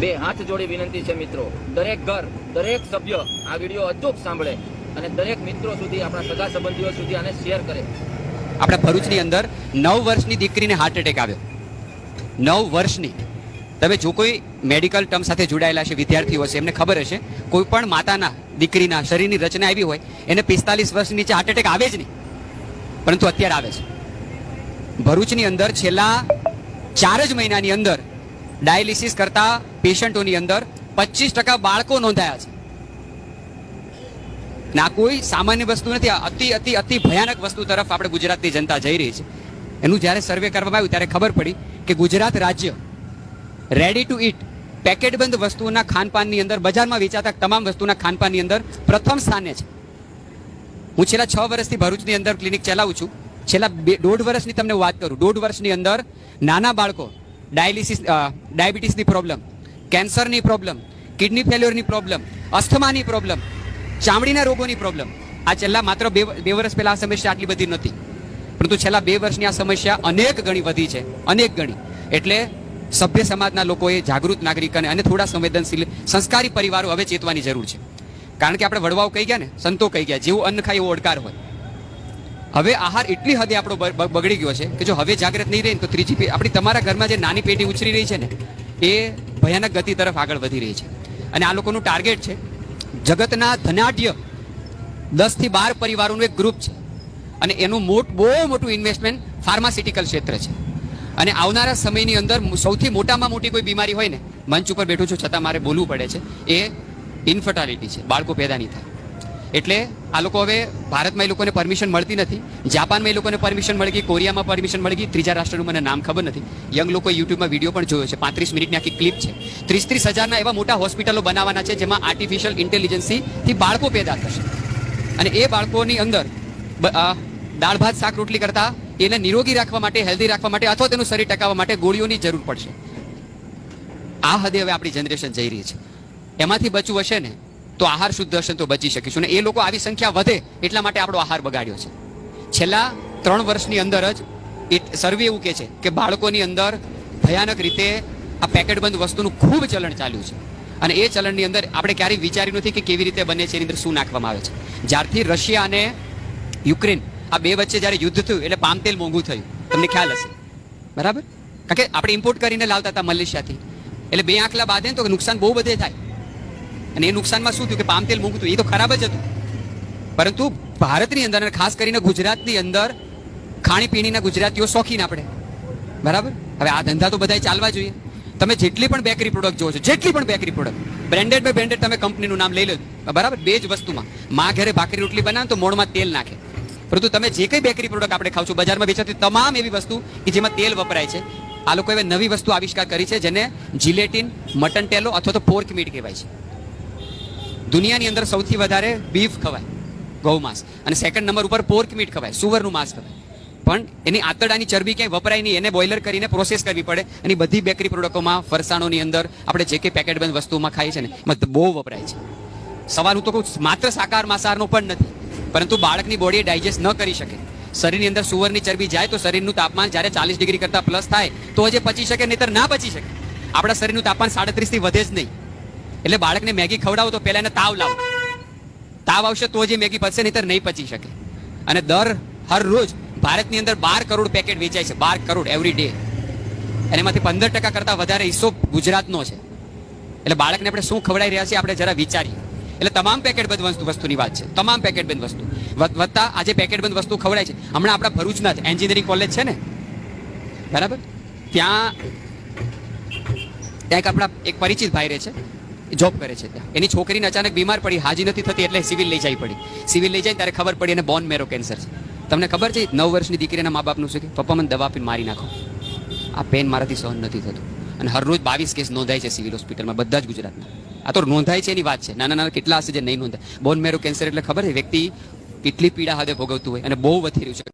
બે હાથ જોડી વિનંતી છે મિત્રો, દરેક ઘર, દરેક સભ્ય આ વિડીયો અચૂક સાંભળે અને દરેક મિત્રો સુધી, આપણા સગા સંબંધીઓ સુધી આને શેર કરે. આપણા ભરૂચની અંદર 9 વર્ષની દીકરીને હાર્ટ એટેક આવ્યો. 9 વર્ષની. તમે જો કોઈ મેડિકલ ટર્મ સાથે જોડાયેલા છે, વિદ્યાર્થીઓ છે, એમને ખબર હશે, કોઈ પણ માતાના દીકરીના શરીરની રચના આવી હોય એને 45 વર્ષની નીચે હાર્ટ એટેક આવે જ નહીં, પરંતુ અત્યારે આવે છે. ભરૂચની અંદર છેલ્લા 4 જ મહિનાની અંદર ડાયાલિસિસ કરતા પેશન્ટોની અંદર 25% બાળકો નોંધાયા છે. ના કોઈ સામાન્ય વસ્તુ નથી, અતિ અતિ અતિ ભયાનક વસ્તુ તરફ આપણે ગુજરાતની જનતા જઈ રહી છે. એનું જ્યારે સર્વે કરવામાં આવ્યું ત્યારે ખબર પડી કે ગુજરાત રાજ્ય રેડી ટુ ઈટ પેકેટબંધ વસ્તુઓના ખાનપાનની અંદર, બજારમાં વેચાતા તમામ વસ્તુના ખાનપાનની અંદર પ્રથમ સ્થાને છે. હું છેલ્લા 6 વર્ષથી ભરૂચની અંદર ક્લિનિક ચલાવું છું. છેલ્લા 1.5 વર્ષની તમને વાત કરું, 1.5 વર્ષની અંદર નાના બાળકો ડાયાબિટીસની પ્રોબ્લેમ, કેન્સરની પ્રોબ્લેમ, કિડની ફેલ્યોરની પ્રોબ્લેમ, અસ્થમાની પ્રોબ્લેમ, ચામડીના રોગોની પ્રોબ્લેમ, આ છેલ્લા માત્ર 2 વર્ષ પહેલા આ સમસ્યા આટલી બધી નહોતી, પરંતુ છેલ્લા 2 વર્ષની આ સમસ્યા અનેક ગણી વધી છે, અનેક ગણી. એટલે સભ્ય સમાજના લોકોએ, જાગૃત નાગરિક અને થોડા સંવેદનશીલ સંસ્કારી પરિવારો હવે ચેતવાની જરૂર છે. કારણ કે આપણે વડવાઓ કહી ગયા ને, સંતો કહી ગયા, જેવું અન્ન ખાય એવો ઓડકાર હોય. હવે આહાર એટલી હદે આપણો બગડી ગયો છે કે જો હવે જાગૃત નહીં રહે તો ત્રીજી પેઢી, આપણી તમારા ઘરમાં જે નાની પેઢી ઉછરી રહી છે ને, એ ભયાનક ગતિ તરફ આગળ વધી રહી છે. અને આ લોકોનું ટાર્ગેટ છે, જગતના ધનાઢ્ય 10 થી 12 પરિવારોનું એક ગ્રુપ છે અને એનું બહુ મોટું ઇન્વેસ્ટમેન્ટ ફાર્માસ્યુટિકલ ક્ષેત્ર છે. અને આવનારા સમયની અંદર સૌથી મોટામાં મોટી કોઈ બીમારી હોય ને, મંચ ઉપર બેઠું છું છતાં મારે બોલવું પડે છે, એ ઇન્ફર્ટાલિટી છે, બાળકો પેદા નહીં થાય. એટલે આ લોકો હવે ભારતમાં એ લોકોને પરમિશન મળતી નથી, જાપાનમાં એ લોકોને પરમિશન મળી ગઈ, કોરિયામાં પરમિશન મળી ગઈ, ત્રીજા રાષ્ટ્રનું મને નામ ખબર નથી. યંગ લોકો યુટ્યુબમાં વિડીયો પણ જોયો છે, 35 મિનિટની આખી ક્લિપ છે. 30 હજારના એવા મોટા હોસ્પિટલો બનાવવાના છે જેમાં આર્ટિફિશિયલ ઇન્ટેલિજન્સથી બાળકો પેદા થશે અને એ બાળકોની અંદર દાળ ભાત શાક રોટલી કરતા એને નિરોગી રાખવા માટે, હેલ્ધી રાખવા માટે અથવા તેનું શરીર ટકાવવા માટે ગોળીઓની જરૂર પડશે. આ હદે હવે આપણી જનરેશન જઈ રહી છે. એમાંથી બચવું હશે ને તો આહાર શુદ્ધ હશે તો બચી શકીશું. ને એ લોકો આવી સંખ્યા વધે એટલા માટે આપણો આહાર બગાડ્યો છે. છેલ્લા 3 વર્ષની અંદર જ સર્વે એવું કહે છે કે બાળકોની અંદર ભયાનક રીતે આ પેકેટબંધ વસ્તુનું ખૂબ ચલણ ચાલ્યું છે. અને એ ચલણની અંદર આપણે ક્યારેય વિચાર્યું નથી કે કેવી રીતે બને છે, એની અંદર શું નાખવામાં આવે છે. જ્યારથી રશિયા અને યુક્રેન આ બે વચ્ચે જ્યારે યુદ્ધ થયું એટલે પામ તેલ મોંઘું થયું, તમને ખ્યાલ હશે, બરાબર? કારણ કે આપણે ઇમ્પોર્ટ કરીને લાવતા હતા મલેશિયાથી, એટલે 2 આંકલા બાંધે તો નુકસાન બહુ બધે થાય. અને એ નુકસાનમાં શું થયું કે પામ તેલ મોંઘું થયું, એ તો ખરાબ જ હતું. પરંતુ ભારતની અંદર અને ખાસ કરીને ગુજરાતની અંદર ખાણીપીણીના ગુજરાતીઓ શોખીન આપણે, બરાબર? હવે આ ધંધા તો બધા ચાલવા જોઈએ. તમે જેટલી પણ બેકરી પ્રોડક્ટ જોવો છો, જેટલી પણ bakery product, branded by branded, તમે કંપનીનું નામ લઈ લો, બરાબર? 2 જ વસ્તુમાં માં ઘરે ભાખરી રોટલી બનાવે તો મોણમાં તેલ નાખે. પરંતુ તમે જે કંઈ બેકરી પ્રોડક્ટ આપણે ખાવ છો, બજારમાં વેચાતી તમામ એવી વસ્તુ કે જેમાં તેલ વપરાય છે, આ લોકો હવે નવી વસ્તુ આવિષ્કાર કરી છે જેને જિલેટિન, મટન ટેલો અથવા તો પોર્ક મીટ કહેવાય છે. દુનિયાની અંદર સૌથી વધારે બીફ ખવાય, ગૌ માંસ, અને સેકન્ડ નંબર ઉપર પોર્ક મીટ ખવાય, સુવરનું માંસ ખવાય. પણ એની આંતરડાની ચરબી ક્યાંય વપરાય નહીં, એને બોઇલર કરીને પ્રોસેસ કરવી પડે. અને બધી બેકરી પ્રોડક્ટોમાં, ફરસાણોની અંદર, આપણે જે કંઈ પેકેટબંધ વસ્તુમાં ખાઈએ છીએ ને, એમાં બહુ વપરાય છે. સવાલ હું તો કહું, માત્ર શાકાહાર માંસાહારનો પણ નથી, પરંતુ બાળકની બોડી ડાયજેસ્ટ ન કરી શકે. શરીરની અંદર સુવરની ચરબી જાય તો શરીરનું તાપમાન જ્યારે 40 ડિગ્રી કરતાં પ્લસ થાય તો જ પચી શકે, નહીતર ના પચી શકે. આપણા શરીરનું તાપમાન 37 થી વધે જ નહીં. એટલે બાળકને મેગી ખવડાવો તો પહેલા એને તાવ લાવો, તાવ આવશે તો જ મેગી પચશે, નહીતર નહીં પચી શકે. અને હર રોજ ભારતની અંદર 12 કરોડ પેકેટ વેચાય છે, 12 કરોડ એવરી ડે. અને એમાંથી 15% કરતાં વધારે હિસ્સો ગુજરાતનો છે. એટલે બાળકને આપણે શું ખવડાવી રહ્યા છીએ આપણે જરા વિચારીએ. એટલે તમામ પેકેટબંધ વસ્તુની વાત છે, તમામ પેકેટબંધ વસ્તુ વધતા આજે પેકેટબંધ વસ્તુ ખવડાય છે. હમણાં આપણા ભરૂચના જ એન્જિનિયરિંગ કોલેજ છે ને, બરાબર? ત્યાં એક આપણા એક પરિચિત ભાઈ રહે છે, જોબ કરે છે ત્યાં. એની છોકરીને અચાનક બીમાર પડી, હાજી નથી થતી, એટલે સિવિલ લઈ જવી પડી. સિવિલ લઈ જાય ત્યારે ખબર પડી એને બોન મેરો કેન્સર છે. તમને ખબર છે 9 વર્ષની દીકરીના મા બાપનું છે કે પપ્પા મને દવા આપીને મારી નાખો, આ પેન મારાથી સહન નથી થતું. અને હરરોજ 22 કેસ નોંધાય છે સિવિલ હોસ્પિટલમાં, બધા જ ગુજરાતના. આ તો નોંધાય છે એની વાત છે, નાના નાના કેટલા હશે જે નહીં નોંધાય. બોન મેરો કેન્સર એટલે ખબર છે વ્યક્તિ કેટલી પીડા હદે ભોગવતું હોય અને બહુ વધી રહ્યું છે.